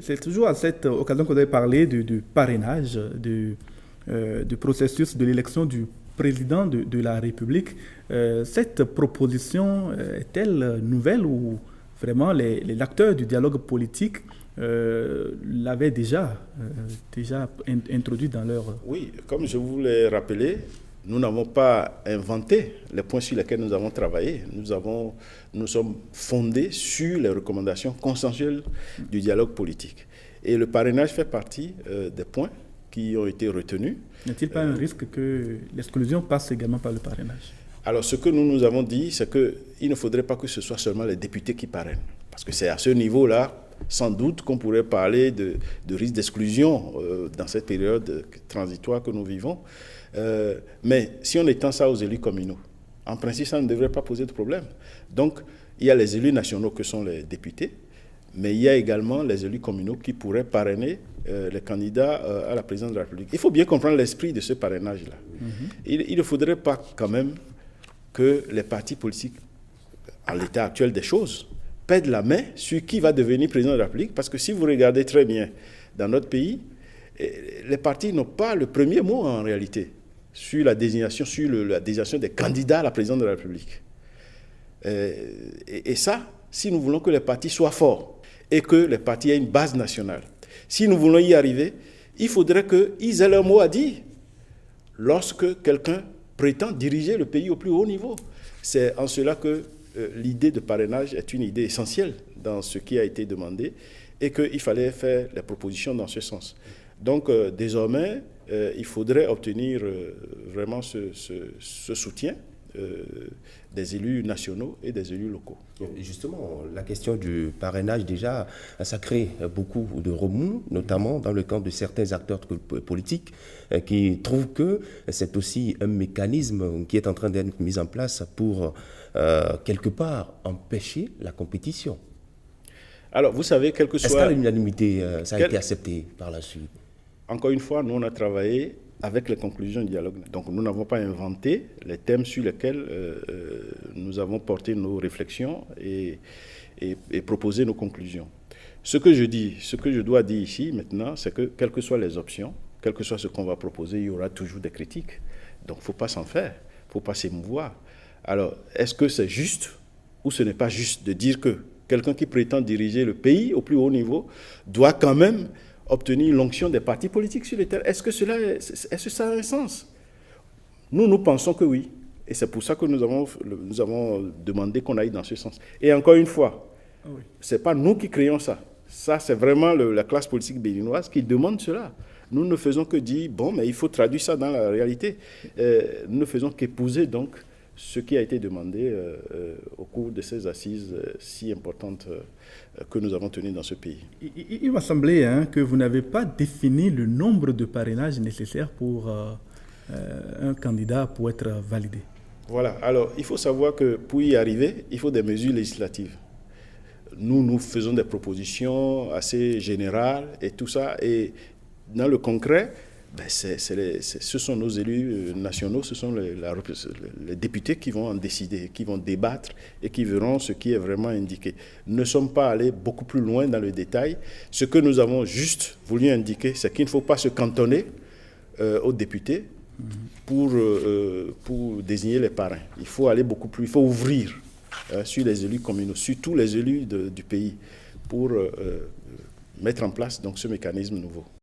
C'est toujours à cette occasion qu'on doit parler du parrainage, du processus de l'élection du président de la République. Cette proposition est-elle nouvelle ou vraiment les acteurs du dialogue politique l'avaient déjà introduit dans leur... Oui, comme je vous l'ai rappelé, nous n'avons pas inventé les points sur lesquels nous avons travaillé. Nous sommes fondés sur les recommandations consensuelles du dialogue politique. Et le parrainage fait partie des points qui ont été retenus. N'y a-t-il pas un risque que l'exclusion passe également par le parrainage? Alors, ce que nous avons dit, c'est qu'il ne faudrait pas que ce soit seulement les députés qui parrainent. Parce que c'est à ce niveau-là, sans doute, qu'on pourrait parler de risque d'exclusion dans cette période transitoire que nous vivons. Mais si on étend ça aux élus communaux, en principe, ça ne devrait pas poser de problème. Donc, il y a les élus nationaux que sont les députés, mais il y a également les élus communaux qui pourraient parrainer les candidats à la présidence de la République. Il faut bien comprendre l'esprit de ce parrainage-là. Il ne faudrait pas quand même que les partis politiques, en l'état actuel des choses, pèdent la main sur qui va devenir président de la République, parce que si vous regardez très bien dans notre pays, les partis n'ont pas le premier mot en réalité sur la désignation des candidats à la présidence de la République. Et ça, si nous voulons que les partis soient forts et que les partis aient une base nationale, si nous voulons y arriver, il faudrait qu'ils aient leur mot à dire lorsque quelqu'un prétend diriger le pays au plus haut niveau. C'est en cela que l'idée de parrainage est une idée essentielle dans ce qui a été demandé et qu'il fallait faire les propositions dans ce sens. Donc, désormais, il faudrait obtenir vraiment ce soutien des élus nationaux et des élus locaux. Justement, la question du parrainage, déjà, ça crée beaucoup de remous, notamment dans le camp de certains acteurs politiques qui trouvent que c'est aussi un mécanisme qui est en train d'être mis en place pour, quelque part, empêcher la compétition. Alors, vous savez, quel que soit... Est-ce qu'à l'unanimité, ça a été accepté par la suite? Encore une fois, nous, on a travaillé avec les conclusions du dialogue. Donc, nous n'avons pas inventé les thèmes sur lesquels nous avons porté nos réflexions et proposé nos conclusions. Ce que je dois dire ici, maintenant, c'est que, quelles que soient les options, quel que soit ce qu'on va proposer, il y aura toujours des critiques. Donc, il ne faut pas s'en faire, il ne faut pas s'émouvoir. Alors, est-ce que c'est juste ou ce n'est pas juste de dire que quelqu'un qui prétend diriger le pays au plus haut niveau doit quand même obtenir l'onction des partis politiques sur le terrain? Est-ce que ça a un sens? Nous pensons que oui. Et c'est pour ça que nous avons demandé qu'on aille dans ce sens. Et encore une fois, ce n'est pas nous qui créons ça. Ça, c'est vraiment la classe politique béninoise qui demande cela. Nous ne faisons que dire, bon, mais il faut traduire ça dans la réalité. Nous ne faisons qu'épouser donc ce qui a été demandé au cours de ces assises si importantes que nous avons tenues dans ce pays. Il m'a semblé que vous n'avez pas défini le nombre de parrainages nécessaires pour un candidat pour être validé. Voilà. Alors, il faut savoir que pour y arriver, il faut des mesures législatives. Nous faisons des propositions assez générales et tout ça. Et dans le concret, ce sont nos élus nationaux, ce sont les députés qui vont en décider, qui vont débattre et qui verront ce qui est vraiment indiqué. Nous ne sommes pas allés beaucoup plus loin dans le détail. Ce que nous avons juste voulu indiquer, c'est qu'il ne faut pas se cantonner aux députés pour désigner les parrains. Il faut aller beaucoup plus, il faut ouvrir sur les élus communaux, sur tous les élus du pays pour mettre en place donc, ce mécanisme nouveau.